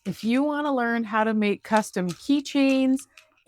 If you want to learn how to make custom keychains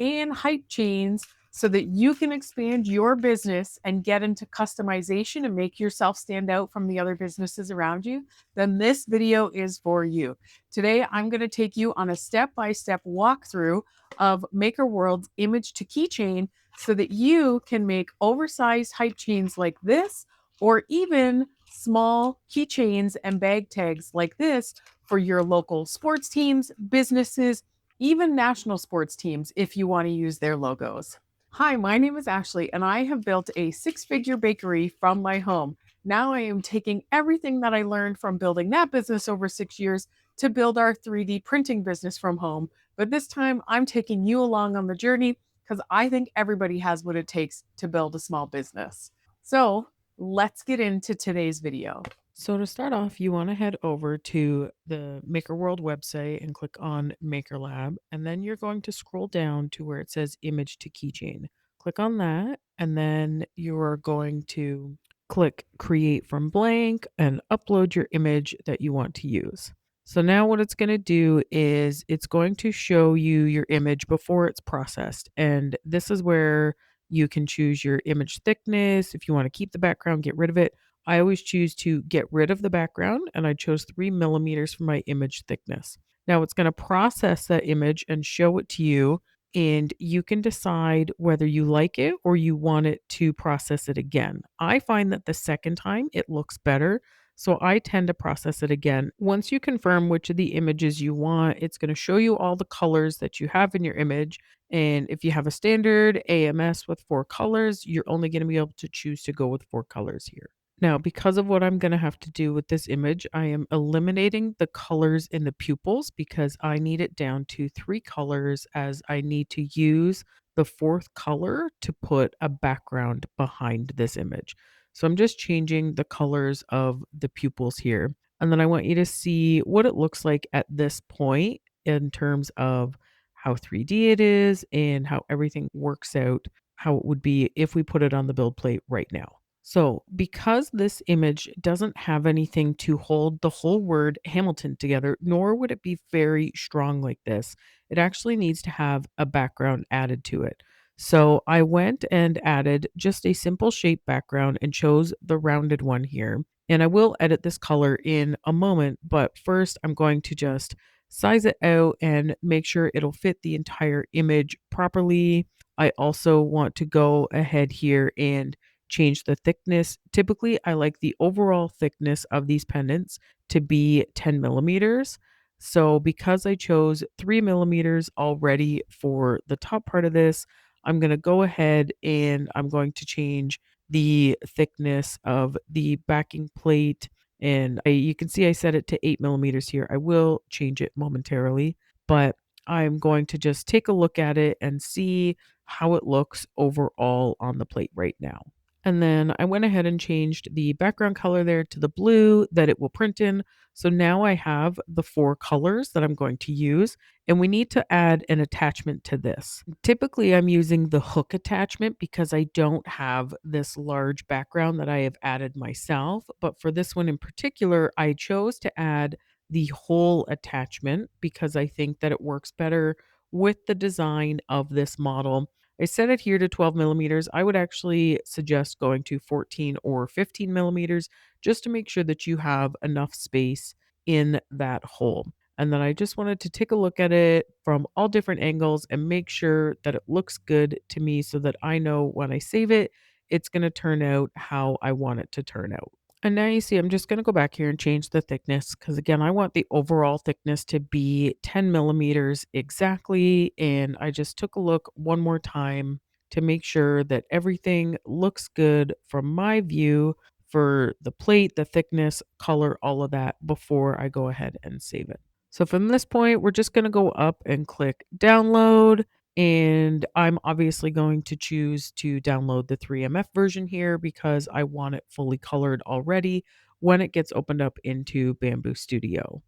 and hype chains so that you can expand your business and get into customization and make yourself stand out from the other businesses around you, then this video is for you. Today, I'm going to take you on a step-by-step walkthrough of MakerWorld's image to keychain so that you can make oversized hype chains like this, or even small keychains and bag tags like this for your local sports teams, businesses, even national sports teams if you want to use their logos. Hi, my name is Ashley, and I have built a six-figure bakery from my home. Now I am taking everything that I learned from building that business over 6 years to build our 3D printing business from home. But this time I'm taking you along on the journey because I think everybody has what it takes to build a small business. So let's get into today's video. So to start off, you want to head over to the MakerWorld website and click on Maker Lab, and then you're going to scroll down to where it says Image to Keychain. Click on that, and then you're going to click Create from Blank and upload your image that you want to use. So now what it's going to do is it's going to show you your image before it's processed, and this is where you can choose your image thickness. If you want to keep the background, get rid of it. I always choose to get rid of the background, and I chose 3 millimeters for my image thickness. Now it's going to process that image and show it to you, and you can decide whether you like it or you want it to process it again. I find that the second time it looks better, so I tend to process it again. Once you confirm which of the images you want, it's going to show you all the colors that you have in your image. And if you have a standard AMS with 4 colors, you're only going to be able to choose to go with 4 colors here. Now, because of what I'm going to have to do with this image, I am eliminating the colors in the pupils because I need it down to 3 colors, as I need to use the 4th color to put a background behind this image. So I'm just changing the colors of the pupils here. And then I want you to see what it looks like at this point in terms of how 3D it is and how everything works out, how it would be if we put it on the build plate right now. So, because this image doesn't have anything to hold the whole word Hamilton together, nor would it be very strong like this, it actually needs to have a background added to it. So, I went and added just a simple shape background and chose the rounded one here. And I will edit this color in a moment, but first I'm going to just size it out and make sure it'll fit the entire image properly. I also want to go ahead here and change the thickness. Typically, I like the overall thickness of these pendants to be 10 millimeters. So because I chose 3 millimeters already for the top part of this, I'm going to go ahead and I'm going to change the thickness of the backing plate. And you can see I set it to 8 millimeters here. I will change it momentarily, but I'm going to just take a look at it and see how it looks overall on the plate right now. And then I went ahead and changed the background color there to the blue that it will print in. So now I have the 4 colors that I'm going to use, and we need to add an attachment to this. Typically, I'm using the hook attachment because I don't have this large background that I have added myself. But for this one in particular, I chose to add the whole attachment because I think that it works better with the design of this model. I set it here to 12 millimeters. I would actually suggest going to 14 or 15 millimeters just to make sure that you have enough space in that hole. And then I just wanted to take a look at it from all different angles and make sure that it looks good to me so that I know when I save it, it's going to turn out how I want it to turn out. And now you see, I'm just going to go back here and change the thickness because, again, I want the overall thickness to be 10 millimeters exactly. And I just took a look one more time to make sure that everything looks good from my view for the plate, the thickness, color, all of that before I go ahead and save it. So from this point, we're just going to go up and click download. And I'm obviously going to choose to download the 3MF version here because I want it fully colored already when it gets opened up into Bambu Studio.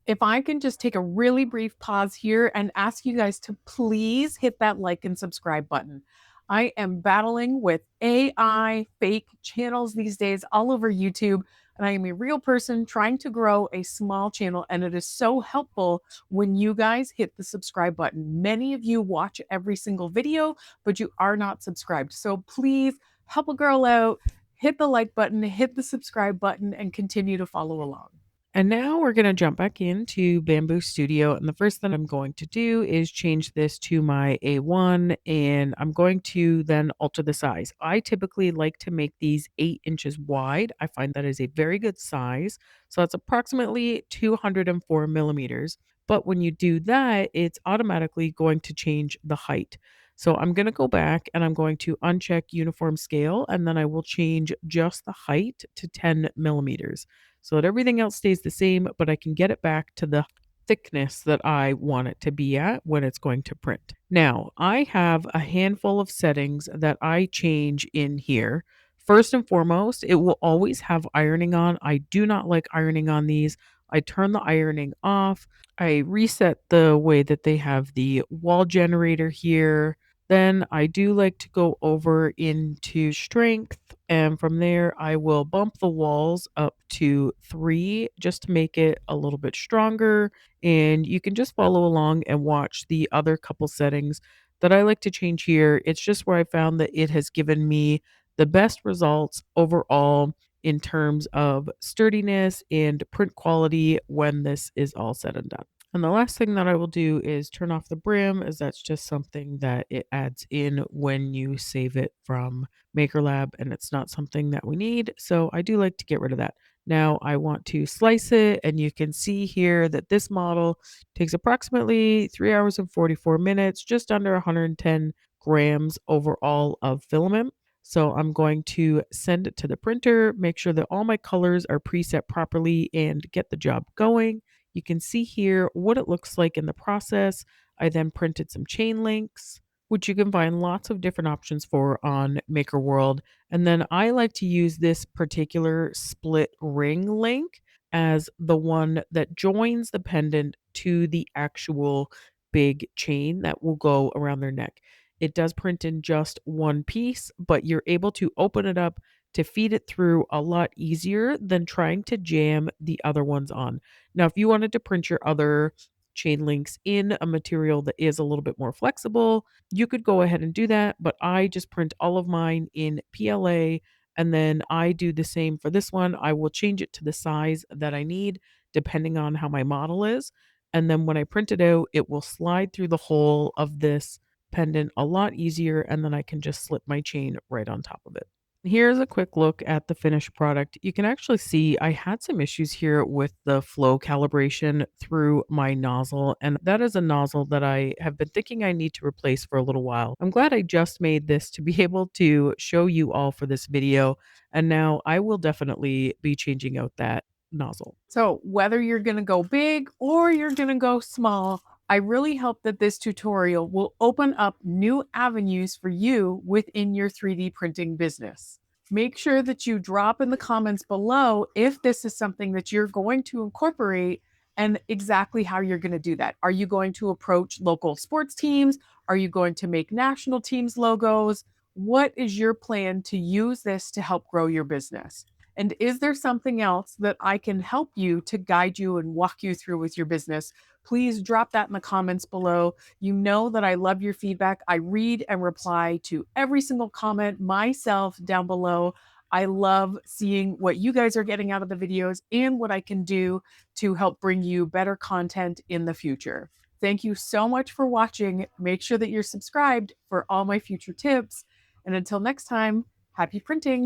If I can just take a really brief pause here and ask you guys to please hit that like and subscribe button. I am battling with AI fake channels these days all over YouTube. And I am a real person trying to grow a small channel. And it is so helpful when you guys hit the subscribe button. Many of you watch every single video, but you are not subscribed. So please help a girl out, hit the like button, hit the subscribe button, and continue to follow along. And now we're going to jump back into Bamboo Studio. And the first thing I'm going to do is change this to my A1, and I'm going to then alter the size. I typically like to make these 8 inches wide. I find that is a very good size. So that's approximately 204 millimeters. But when you do that, it's automatically going to change the height. So I'm going to go back and I'm going to uncheck uniform scale, and then I will change just the height to 10 millimeters so that everything else stays the same, but I can get it back to the thickness that I want it to be at when it's going to print. Now, I have a handful of settings that I change in here. First and foremost, it will always have ironing on. I do not like ironing on these. I turn the ironing off. I reset the way that they have the wall generator here. Then I do like to go over into strength, and from there I will bump the walls up to 3 just to make it a little bit stronger. And you can just follow along and watch the other couple settings that I like to change here. It's just where I found that it has given me the best results overall in terms of sturdiness and print quality when this is all said and done. And the last thing that I will do is turn off the brim, as that's just something that it adds in when you save it from MakerLab, and it's not something that we need. So I do like to get rid of that. Now I want to slice it, and you can see here that this model takes approximately 3 hours and 44 minutes, just under 110 grams overall of filament. So I'm going to send it to the printer, make sure that all my colors are preset properly, and get the job going. You can see here what it looks like in the process. I then printed some chain links, which you can find lots of different options for on MakerWorld. And then I like to use this particular split ring link as the one that joins the pendant to the actual big chain that will go around their neck. It does print in just one piece, but you're able to open it up to feed it through a lot easier than trying to jam the other ones on. Now, if you wanted to print your other chain links in a material that is a little bit more flexible, you could go ahead and do that. But I just print all of mine in PLA, and then I do the same for this one. I will change it to the size that I need depending on how my model is. And then when I print it out, it will slide through the hole of this pendant a lot easier, and then I can just slip my chain right on top of it. Here's a quick look at the finished product. You can actually see I had some issues here with the flow calibration through my nozzle, and that is a nozzle that I have been thinking I need to replace for a little while. I'm glad I just made this to be able to show you all for this video, and now I will definitely be changing out that nozzle. So, whether you're going to go big or you're going to go small, I really hope that this tutorial will open up new avenues for you within your 3D printing business. Make sure that you drop in the comments below if this is something that you're going to incorporate and exactly how you're going to do that. Are you going to approach local sports teams? Are you going to make national teams logos? What is your plan to use this to help grow your business? And is there something else that I can help you to guide you and walk you through with your business? Please drop that in the comments below. You know that I love your feedback. I read and reply to every single comment myself down below. I love seeing what you guys are getting out of the videos and what I can do to help bring you better content in the future. Thank you so much for watching. Make sure that you're subscribed for all my future tips. And until next time, happy printing.